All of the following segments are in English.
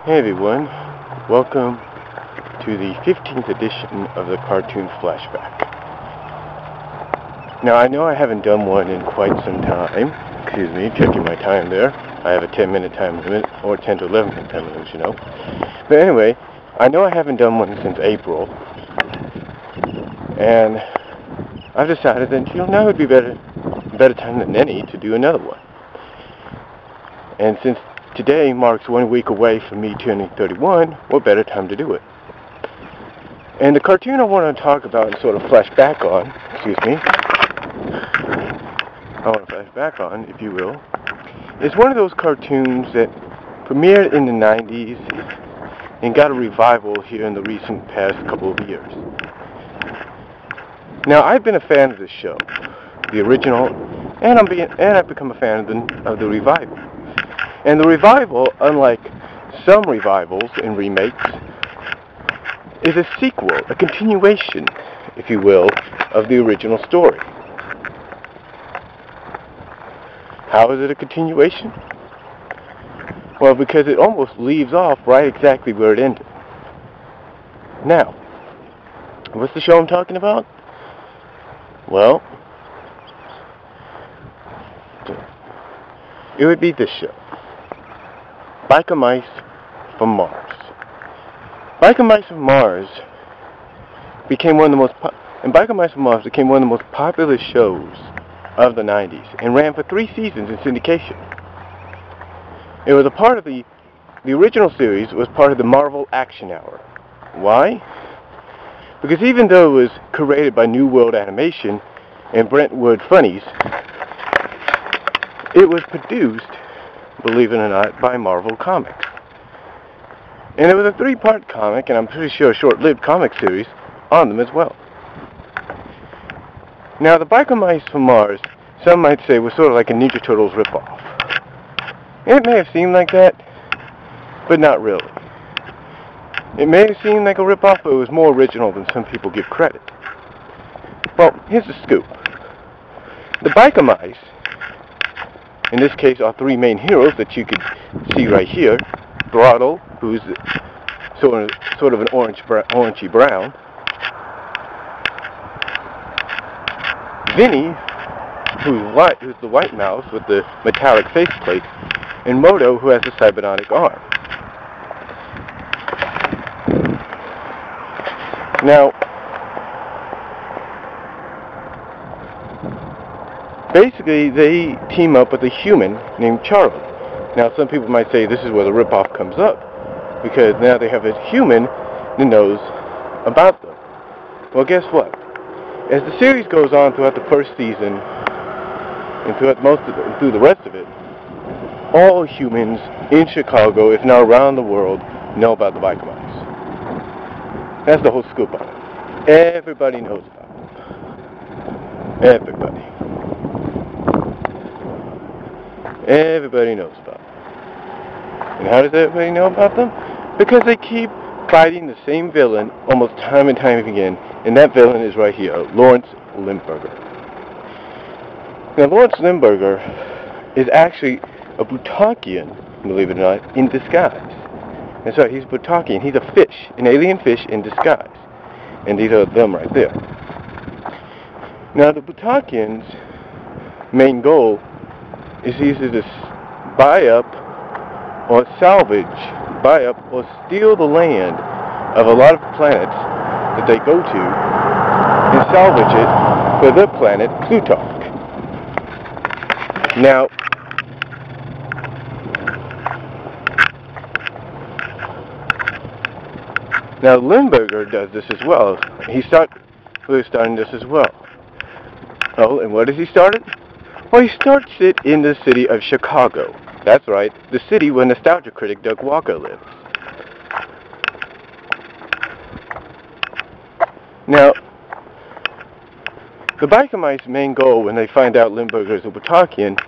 Hey everyone, welcome to the 15th edition of the cartoon Flashback. Now I know I haven't done one in quite some time. Excuse me, checking my time there. I have a 10-minute time limit, or 10 to 11-minute time limit, you know. But anyway, I know I haven't done one since April. And I've decided that, now would be better time than any to do another one. And since today marks 1 week away from me turning 31, what better time to do it? And the cartoon I want to talk about and sort of flash back on, if you will, is one of those cartoons that premiered in the 90s and got a revival here in the recent past couple of years. Now, I've been a fan of this show, the original, and I've become a fan of the revival. And the revival, unlike some revivals and remakes, is a sequel, a continuation, if you will, of the original story. How is it a continuation? Well, because it almost leaves off right exactly where it ended. Now, what's the show I'm talking about? Well, it would be this show. Biker Mice from Mars. Biker Mice from Mars became one of the most popular shows of the 90s and ran for 3 seasons in syndication. It was a part of the original series was part of the Marvel Action Hour. Why? Because even though it was created by New World Animation and Brentwood Funnies, it was produced, believe it or not, by Marvel Comics. And it was a 3-part comic, and I'm pretty sure a short-lived comic series on them as well. Now, the Biker Mice from Mars, some might say, was sort of like a Ninja Turtles ripoff. And it may have seemed like that, but not really. It may have seemed like a ripoff, but it was more original than some people give credit. Well, here's the scoop. The Biker Mice, in this case, our 3 main heroes that you could see right here. Throttle, who's sort of an orangey brown. Vinny, who's the white mouse with the metallic faceplate. And Moto, who has a cybernetic arm. Now, basically, they team up with a human named Charlie. Now, some people might say this is where the ripoff comes up, because now they have a human that knows about them. Well, guess what? As the series goes on throughout the first season, and through the rest of it, all humans in Chicago, if not around the world, know about the Biker Mice. That's the whole scoop on it. Everybody knows about them. Everybody. Everybody knows about them. And how does everybody know about them? Because they keep fighting the same villain almost time and time again, and that villain is right here, Lawrence Limburger. Now, Lawrence Limburger is actually a Butakian, believe it or not, in disguise. That's right, he's Butakian. He's a fish, an alien fish in disguise. And these are them right there. Now, the Butakians' main goal is either to buy up or steal the land of a lot of planets that they go to and salvage it for their planet, Plutarch. Now Limburger does this as well. He's starting this as well. Oh, and what has he started? Well, he starts it in the city of Chicago. That's right, the city where nostalgia critic Doug Walker lives. Now, the Biker Mice's main goal when they find out Limburger is a Butakian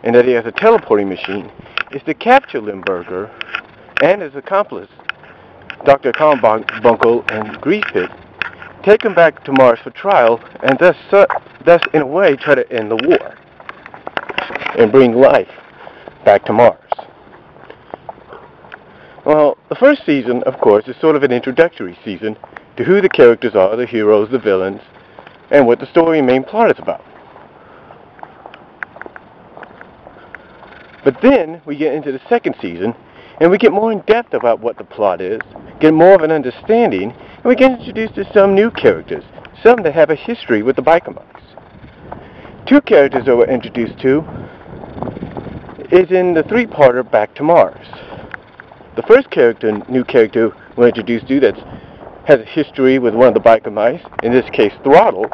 and that he has a teleporting machine is to capture Limburger and his accomplice, Dr. Carbuncle and Greasepit, take him back to Mars for trial, and thus in a way try to end the war and bring life back to Mars. Well, the first season, of course, is sort of an introductory season to who the characters are, the heroes, the villains, and what the story and main plot is about. But then we get into the second season, and we get more in depth about what the plot is, get more of an understanding, and we get introduced to some new characters, some that have a history with the biker mice. Two characters that we're introduced to is in the three-parter Back to Mars. The first new character we're introduced to that has a history with one of the biker mice, in this case Throttle,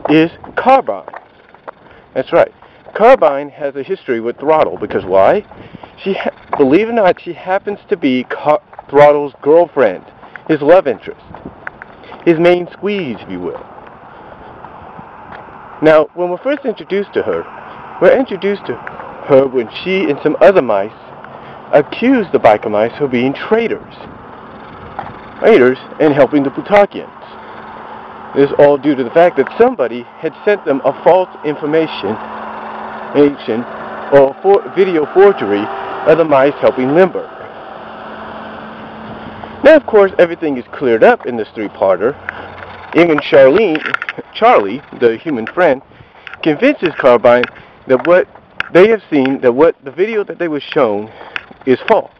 is Carbine. That's right. Carbine has a history with Throttle because why? Believe it or not, she happens to be Throttle's girlfriend, his love interest, his main squeeze, if you will. Now, when we're first introduced to her, we're introduced to her when she and some other mice accuse the biker mice of being traitors and helping the Plutonians. This is all due to the fact that somebody had sent them a false information or video forgery of the mice helping Limburg. Now, of course, everything is cleared up in this three-parter. Even Charlie, the human friend, convinces Carbine that what they have seen, that the video that they were shown is false.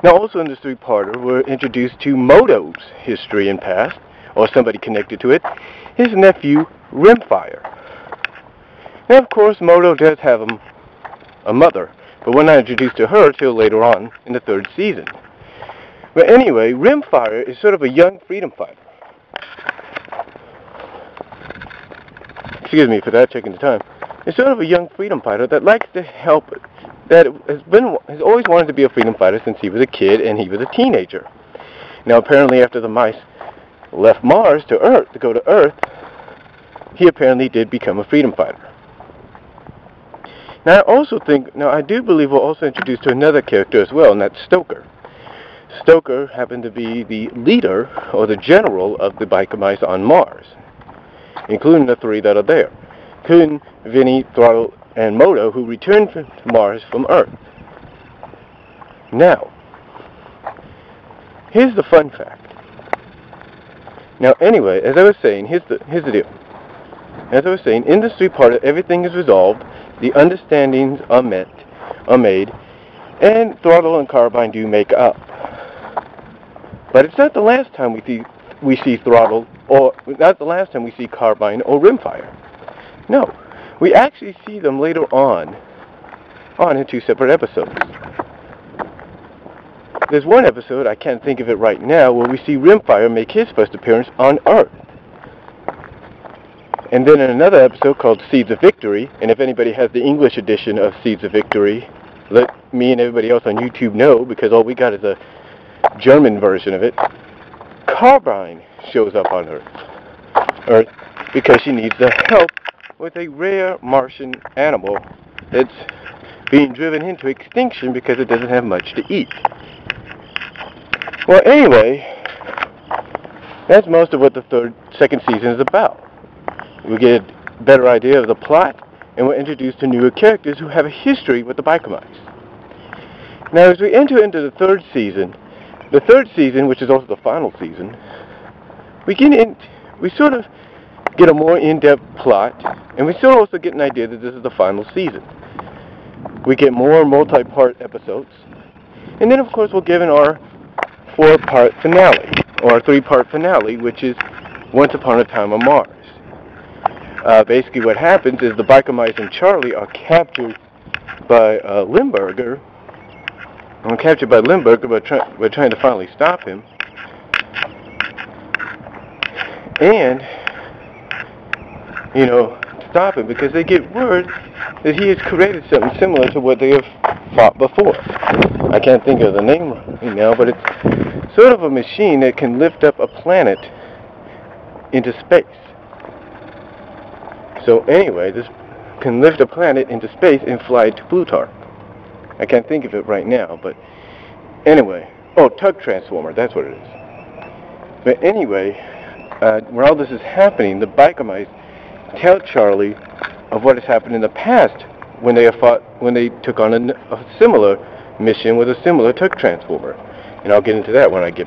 Now, also in this three-parter, we're introduced to Moto's history and past, or somebody connected to it, his nephew, Rimfire. Now, of course, Moto does have a mother, but we're not introduced to her till later on in the third season. But anyway, Rimfire is sort of a young freedom fighter. Excuse me for that, checking the time. It's sort of a young freedom fighter that likes to help, that has always wanted to be a freedom fighter since he was a kid and he was a teenager. Now, apparently after the mice left Mars to go to Earth, he apparently did become a freedom fighter. Now, I do believe we're also introduced to another character as well, and that's Stoker. Stoker happened to be the leader, or the general, of the biker mice on Mars, including the three that are there. Kun, Vinny, Throttle, and Moto, who returned to Mars from Earth. Now, here's the fun fact. Now, anyway, as I was saying, here's the deal. As I was saying, in this three-parter, everything is resolved, the understandings are made, and Throttle and Carbine do make up. But it's not the last time we see Throttle, or not the last time we see Carbine or Rimfire. No, we actually see them later on in two separate episodes. There's one episode, I can't think of it right now, where we see Rimfire make his first appearance on Earth. And then in another episode called Seeds of Victory, and if anybody has the English edition of Seeds of Victory, let me and everybody else on YouTube know, because all we got is a German version of it. Carbine shows up on Earth because she needs the help with a rare Martian animal that's being driven into extinction because it doesn't have much to eat. Well, anyway, that's most of what the second season is about. We get a better idea of the plot, and we're introduced to newer characters who have a history with the biker mice. Now, as we enter into the third season, which is also the final season, we sort of get a more in-depth plot, and we still also get an idea that this is the final season. We get more multi-part episodes, and then of course we're given our four-part finale, or our three-part finale, which is Once Upon a Time on Mars. Basically what happens is the biker mice and Charlie are captured by Limburger. We're trying to finally stop him. And, stop him because they get word that he has created something similar to what they have fought before. I can't think of the name right now, but it's sort of a machine that can lift up a planet into space. So anyway, this can lift a planet into space and fly it to Plutarch. I can't think of it right now, but anyway. Oh, Tug Transformer, that's what it is. But anyway, where all this is happening, the biker mice tell Charlie of what has happened in the past when they took on a similar mission with a similar tech transformer. And I'll get into that when I get